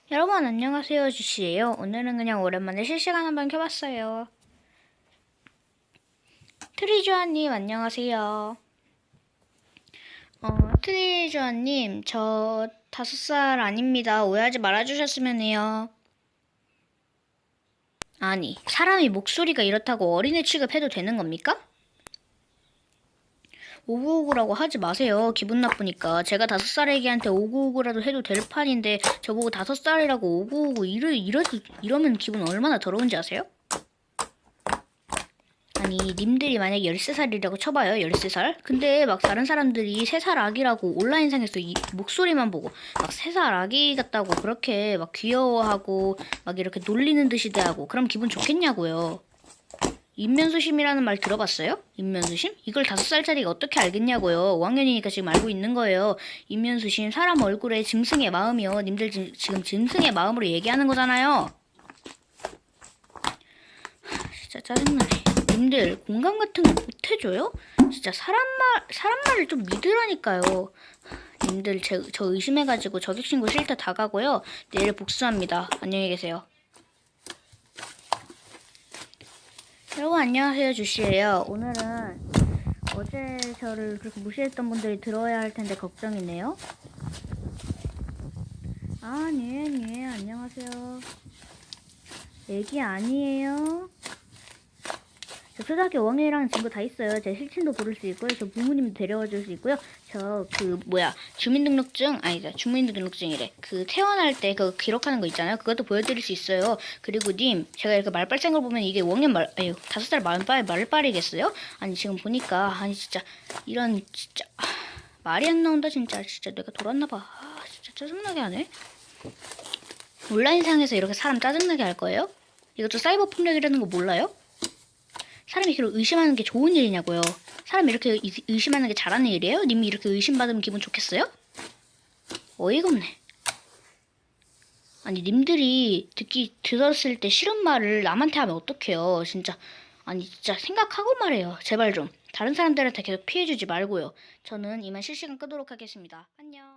여러분 안녕하세요, 주씨예요. 오늘은 그냥 오랜만에 실시간 한번 켜봤어요. 트리주아님 안녕하세요. 트리주아님 저 5살 아닙니다. 오해하지 말아주셨으면 해요. 아니, 사람이 목소리가 이렇다고 어린애 취급해도 되는 겁니까? 오구오구라고 하지 마세요. 기분 나쁘니까. 제가 5살 애기한테 오구오구라도 해도 될 판인데 저보고 5살이라고 오구오구 이러면 기분 얼마나 더러운지 아세요? 아니, 님들이 만약에 13살이라고 쳐봐요. 13살. 근데 막 다른 사람들이 3살 아기라고 온라인상에서 이 목소리만 보고 막 3살 아기 같다고 그렇게 막 귀여워하고 막 이렇게 놀리는 듯이 대하고 그럼 기분 좋겠냐고요. 인면수심이라는 말 들어봤어요? 인면수심? 이걸 5살짜리가 어떻게 알겠냐고요. 5학년이니까 지금 알고 있는 거예요. 인면수심, 사람 얼굴에 짐승의 마음이요. 님들 지금 짐승의 마음으로 얘기하는 거잖아요. 진짜 짜증나네. 님들 공감 같은 거 못해줘요? 진짜 사람 말을 좀 믿으라니까요. 님들 저 의심해가지고 저격신고 싫다 다 가고요. 내일 복수합니다. 안녕히 계세요. 여러분 안녕하세요, 주씨예요. 오늘은 어제 저를 그렇게 무시했던 분들이 들어야 할 텐데 걱정이네요. 네, 안녕하세요. 애기 아니에요. 저 초등학교 5학년이랑 친구 다 있어요. 제 실친도 부를 수 있고요. 저 부모님도 데려와 줄 수 있고요. 저 주민등록증이래. 그 태어날 때 그 기록하는 거 있잖아요. 그것도 보여드릴 수 있어요. 그리고 님, 제가 이렇게 말빨센 걸 보면 이게 5학년 5살 말빨이겠어요? 아니 지금 보니까 진짜 이런 진짜 말이 안 나온다 진짜. 진짜 내가 돌았나봐. 진짜 짜증나게 하네. 온라인상에서 이렇게 사람 짜증나게 할 거예요? 이것도 사이버 폭력이라는 거 몰라요? 사람이 이렇게 의심하는 게 좋은 일이냐고요. 사람이 이렇게 의심하는 게 잘하는 일이에요? 님이 이렇게 의심받으면 기분 좋겠어요? 어이가 없네. 아니 님들이 들었을 때 싫은 말을 남한테 하면 어떡해요. 진짜. 아니 진짜 생각하고 말해요. 제발 좀. 다른 사람들한테 계속 피해주지 말고요. 저는 이만 실시간 끄도록 하겠습니다. 안녕.